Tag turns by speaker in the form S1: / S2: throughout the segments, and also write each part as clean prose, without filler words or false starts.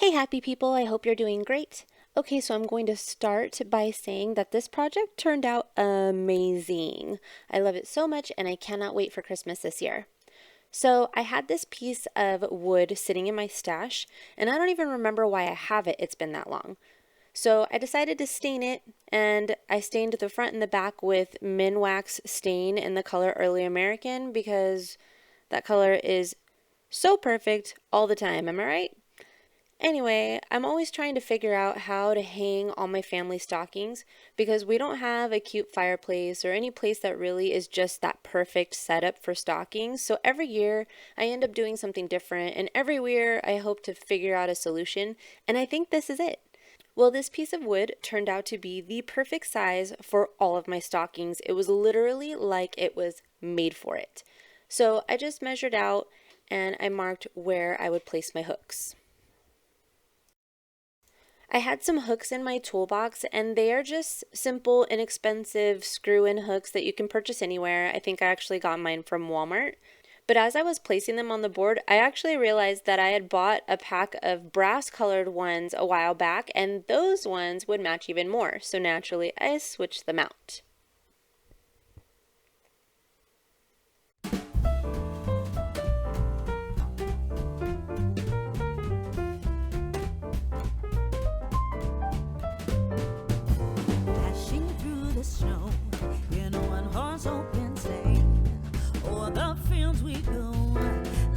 S1: Hey happy people, I hope you're doing great. Okay, so I'm going to start by saying that this project turned out amazing. I love it so much and I cannot wait for Christmas this year. So I had this piece of wood sitting in my stash and I don't even remember why I have it, it's been that long. So I decided to stain it and I stained the front and the back with Minwax stain in the color Early American because that color is so perfect all the time, am I right? Anyway, I'm always trying to figure out how to hang all my family stockings because we don't have a cute fireplace or any place that really is just that perfect setup for stockings. So every year I end up doing something different, and every year I hope to figure out a solution, and I think this is it. Well, this piece of wood turned out to be the perfect size for all of my stockings. It was literally like it was made for it. So I just measured out and I marked where I would place my hooks. I had some hooks in my toolbox and they are just simple, inexpensive screw-in hooks that you can purchase anywhere. I think I actually got mine from Walmart. But as I was placing them on the board, I actually realized that I had bought a pack of brass colored ones a while back and those ones would match even more. So naturally, I switched them out.
S2: Dashing through the snow in a one-horse open sleigh. O'er the fields we go,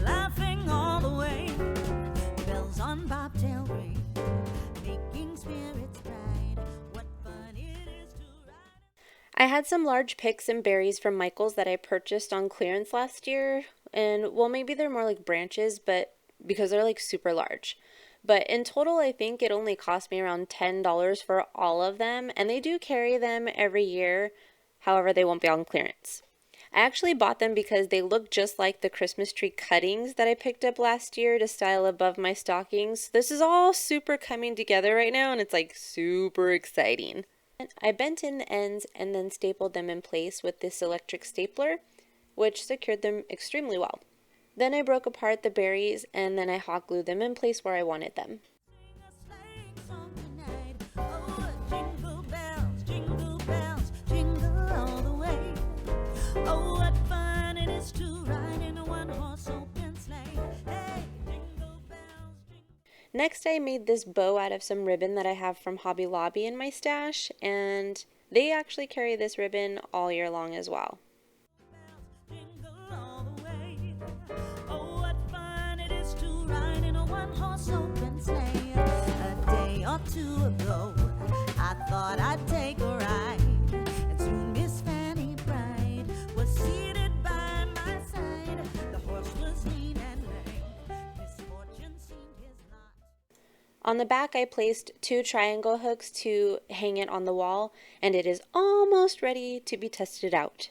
S2: laughing all the way. Bells on bobtail ring, making spirits bright. What fun it is to ride.
S1: I had some large picks and berries from Michael's that I purchased on clearance last year. And well, maybe they're more like branches, but because they're like super large. But in total, I think it only cost me around $10 for all of them. And they do carry them every year. However, they won't be on clearance. I actually bought them because they look just like the Christmas tree cuttings that I picked up last year to style above my stockings. This is all super coming together right now and it's like super exciting. I bent in the ends and then stapled them in place with this electric stapler, which secured them extremely well. Then I broke apart the berries and then I hot glued them in place where I wanted them.
S2: Sing a sleighing song tonight. Oh, jingle bells, jingle all the way. Oh, what fun it is to ride in a one-horse open sleigh. Hey, jingle bells, jingle.
S1: Next, I made this bow out of some ribbon that I have from Hobby Lobby in my stash, and they actually carry this ribbon all year long as well.
S2: Jingle all the way. Oh, what fun it is to ride in a one-horse open sleigh. A day or two ago, I thought I'd take a ride, and soon Miss Fanny Bright was seated by my side. The horse was lean and lame. Misfortune seemed his lot.
S1: On the back, I placed 2 triangle hooks to hang it on the wall, and it is almost ready to be tested out.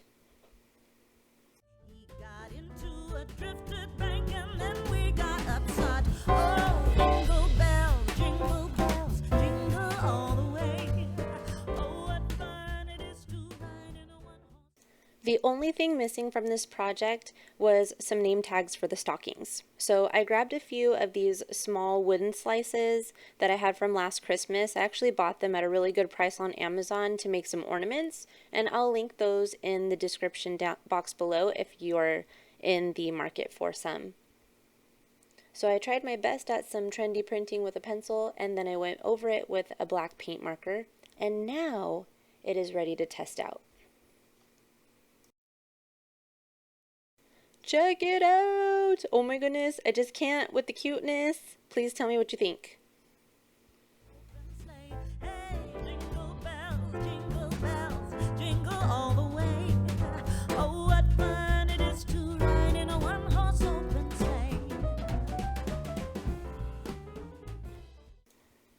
S2: He got into a drifted bank and then we got upside. Oh, jingle bells, jingle all the way. Oh, what fun it is to ride in a one-horse.
S1: The only thing missing from this project was some name tags for the stockings. So I grabbed a few of these small wooden slices that I had from last Christmas. I actually bought them at a really good price on Amazon to make some ornaments, and I'll link those in the description box below if you're in the market for some. So I tried my best at some trendy printing with a pencil, and then I went over it with a black paint marker, and now it is ready to test out. Check it out! Oh my goodness, I just can't with the cuteness. Please tell me what you think.
S2: Sleigh. Hey, jingle bells, jingle all the way. Oh, what fun it is to ride in a one-horse open sleigh.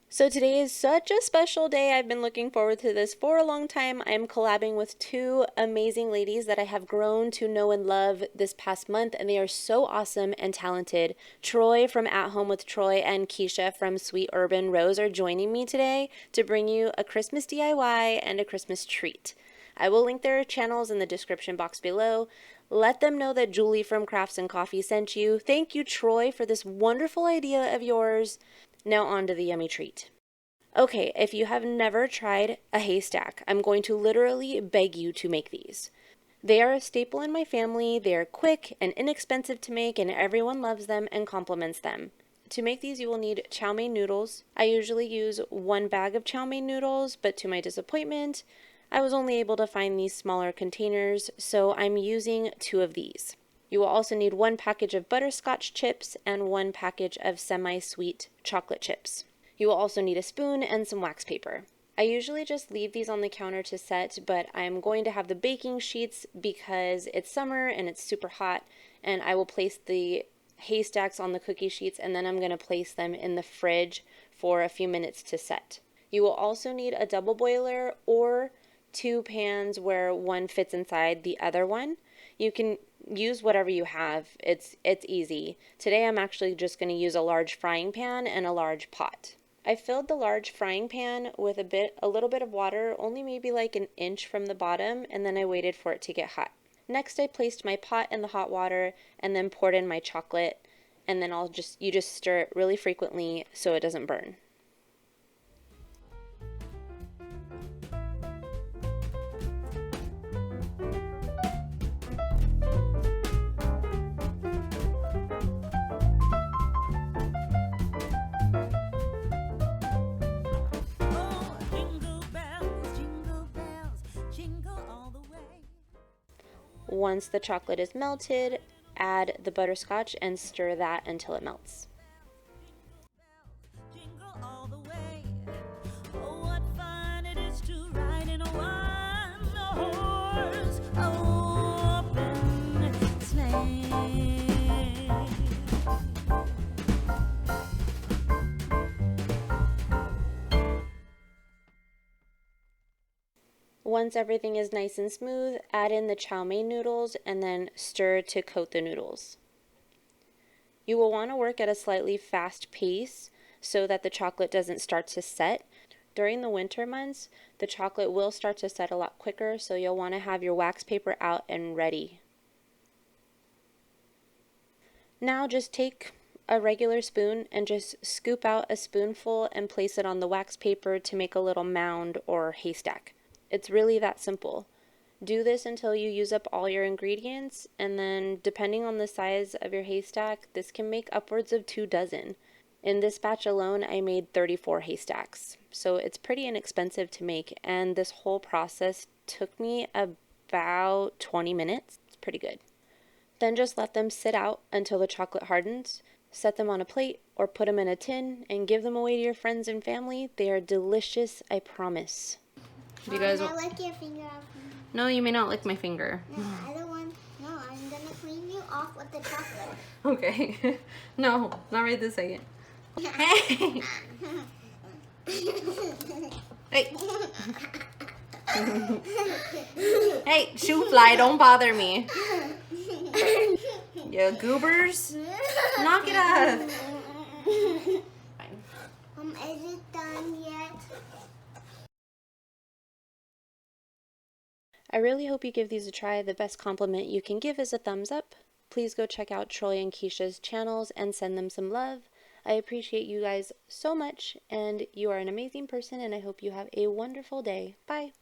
S1: So today is such a special day. I've been looking forward to this for a long time. I'm collabing with 2 amazing ladies that I have grown to know and love this past month, and they are so awesome and talented. Troy from At Home with Troy and Keisha from Sweet Urban Rose are joining me today to bring you a Christmas DIY and a Christmas treat. I will link their channels in the description box below. Let them know that Julie from Crafts and Coffee sent you. Thank you, Troy, for this wonderful idea of yours. Now on to the yummy treat. Okay, if you have never tried a haystack, I'm going to literally beg you to make these. They are a staple in my family. They are quick and inexpensive to make, and everyone loves them and compliments them. To make these, you will need chow mein noodles. I usually use 1 bag of chow mein noodles, but to my disappointment, I was only able to find these smaller containers, so I'm using 2 of these. You will also need 1 package of butterscotch chips and 1 package of semi-sweet chocolate chips. You will also need a spoon and some wax paper. I usually just leave these on the counter to set, but I'm going to have the baking sheets because it's summer and it's super hot, and I will place the haystacks on the cookie sheets, and then I'm going to place them in the fridge for a few minutes to set. You will also need a double boiler or 2 pans where one fits inside the other one. You can use whatever you have. It's easy. Today I'm actually just going to use a large frying pan and a large pot. I filled the large frying pan with a little bit of water, only maybe like an inch from the bottom, and then I waited for it to get hot. Next, I placed my pot in the hot water and then poured in my chocolate, and then you just stir it really frequently so it doesn't burn.
S2: Oh, jingle bells, jingle all the way.
S1: Once the chocolate is melted, add the butterscotch and stir that until it melts.
S2: Jingle all the way. Oh, what fun it is to ride in a one-horse open sleigh.
S1: Once everything is nice and smooth, add in the chow mein noodles and then stir to coat the noodles. You will want to work at a slightly fast pace so that the chocolate doesn't start to set. During the winter months, the chocolate will start to set a lot quicker, so you'll want to have your wax paper out and ready. Now just take a regular spoon and just scoop out a spoonful and place it on the wax paper to make a little mound or haystack. It's really that simple. Do this until you use up all your ingredients, and then depending on the size of your haystack, this can make upwards of 2 dozen. In this batch alone, I made 34 haystacks. So it's pretty inexpensive to make, and this whole process took me about 20 minutes. It's pretty good. Then just let them sit out until the chocolate hardens. Set them on a plate or put them in a tin and give them away to your friends and family. They are delicious, I promise.
S3: You guys I lick your finger off.
S1: No, you may not lick my finger.
S3: No, I don't want. No, I'm gonna clean you off with the chocolate.
S1: Okay. No, not right this second. Hey! Hey! Hey, shoe fly, don't bother me. You goobers. Knock it off. Fine.
S3: Is it done yet?
S1: I really hope you give these a try. The best compliment you can give is a thumbs up. Please go check out Troy and Keisha's channels and send them some love. I appreciate you guys so much, and you are an amazing person, and I hope you have a wonderful day. Bye.